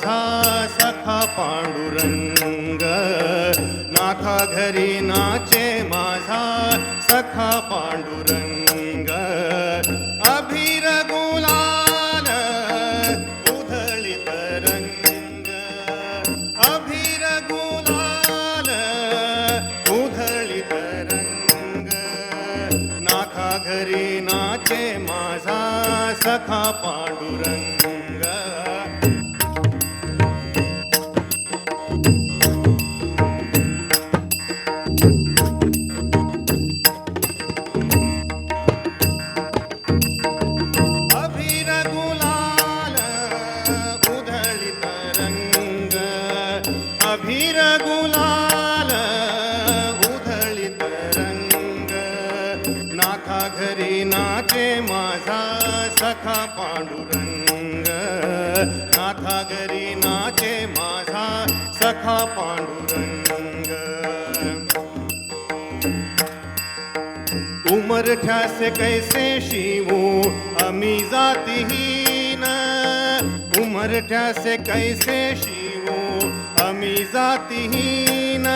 माझा सखा पांडुरंग, नाथा घरी नाचे माझा सखा पांडुरंग. अभिर गुलाल उधळीत रंग, अभिर गुलाल उधळीत रंग. नाथा घरी नाचे माझा सखा पांडुरंग. अभिर गुलाल उधळीत रंग, नाथा घरी नाचे माझा सखा पांडुरंग. नाथा घरी नाचे माझा सखा पांडुरंग. उमरठ्या से कैसे शिवू आम्ही जातिहीन, उमरठ्या से कैसे शिवू आम्ही जातिहीन.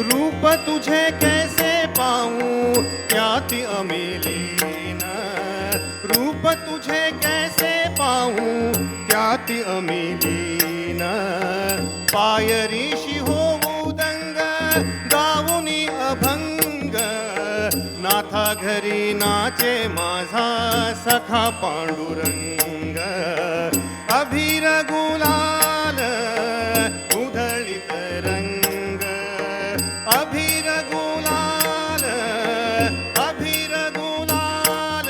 रूप तुझे कैसे पाऊं त्याति आम्ही लीन, रूप तुझे कैसे पाऊं त्याति आम्ही लीन. पायरीशी होऊ दंग गाऊनी अभंग, नाथा घरी नाचे माझा सखा पांडुरंग. अभिर गुलाल उधळीत रंग, अभिर गुलाल, अभिर गुलाल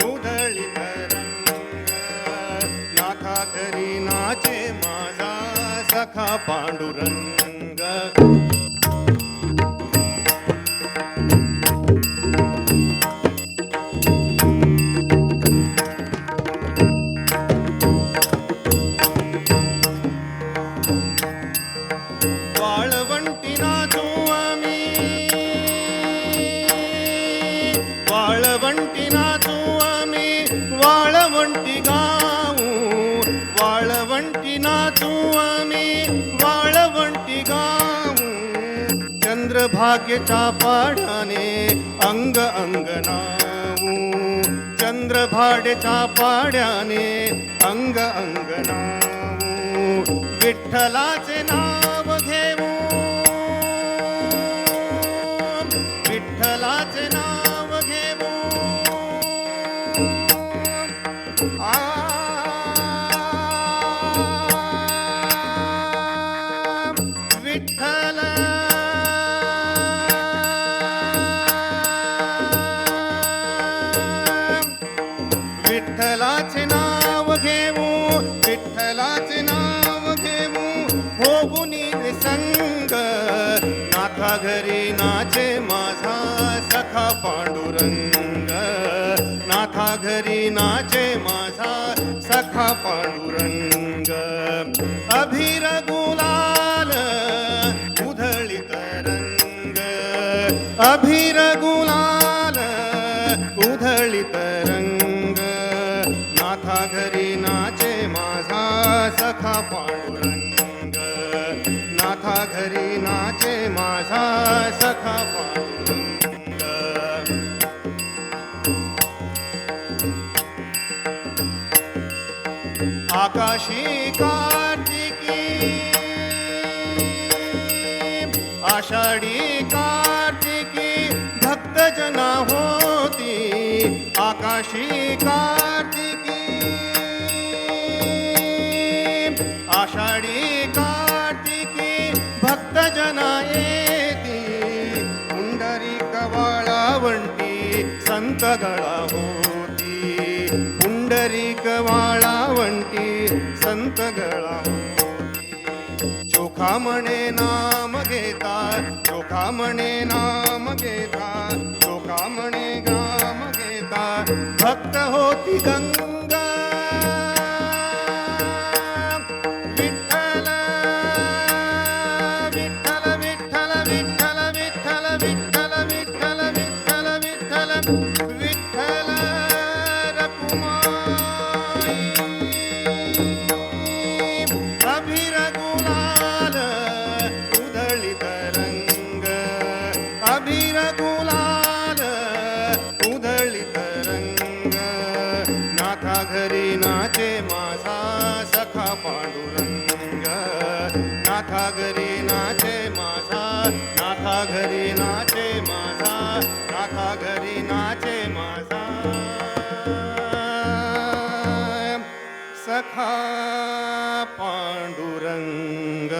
उधळीत रंग. नाथा घरी नाचे माझा सखा पांडुरंग. वाळवंटी नाचू आम्ही, वाळवंटी नाचू आम्ही, वाळवंटी गाऊ, वाळवंटी नाचू आम्ही, वाळवंटी गाऊ. चंद्रभागेच्या पाड्याने अंग अंग नाऊ, चंद्रभागेच्या पाड्याने अंग अंग नाऊ. विठ्ठलाचे नाव घेऊ, विठ्ठलाचे नाव घेऊ. विठ्ठल विठ्ठलाचे नाव घेऊ, विठ्ठलाचे नाव घेऊ. होऊनी निसंग नाथा घरी नाचे माझा सखा पांडुरंग. नाथा घरी नाचे माझा सखा पांडुरंग. अभिर गुलाल उधळीत रंग, अभिर गुलाल उधळीत रंग. नाथा घरी नाचे माझा सखा पांडुरंग. नाथा घरी नाचे माझा सखा पांडुरंग. आकाशी कार्तिकी आषाढी कार्तिकी भक्तजना होती. आकाशी कार्तिकी आषाढी कार्तिकी भक्तजना येती. पुंडरीक वाळवंटी संत गळा होती. पुंडरीक वाळवंटी संत गळा होती. चोखा म्हणे नाम घेता, चोखा म्हणे नाम घेता, चोखा म्हणे नाम घेता. भक्त होती गंगा विठ्ठल विठ्ठल विठ्ठल विठ्ठल विठ्ठल विठ्ठल विठ्ठल विठ्ठल विठ्ठल विठ्ठल रखुमाई. नाचे माझा सखा पांडुरंग, नाथा घरी नाचे माझा, नाथा घरी नाचे माझा, नाथा घरी नाचे माझा सखा पांडुरंग.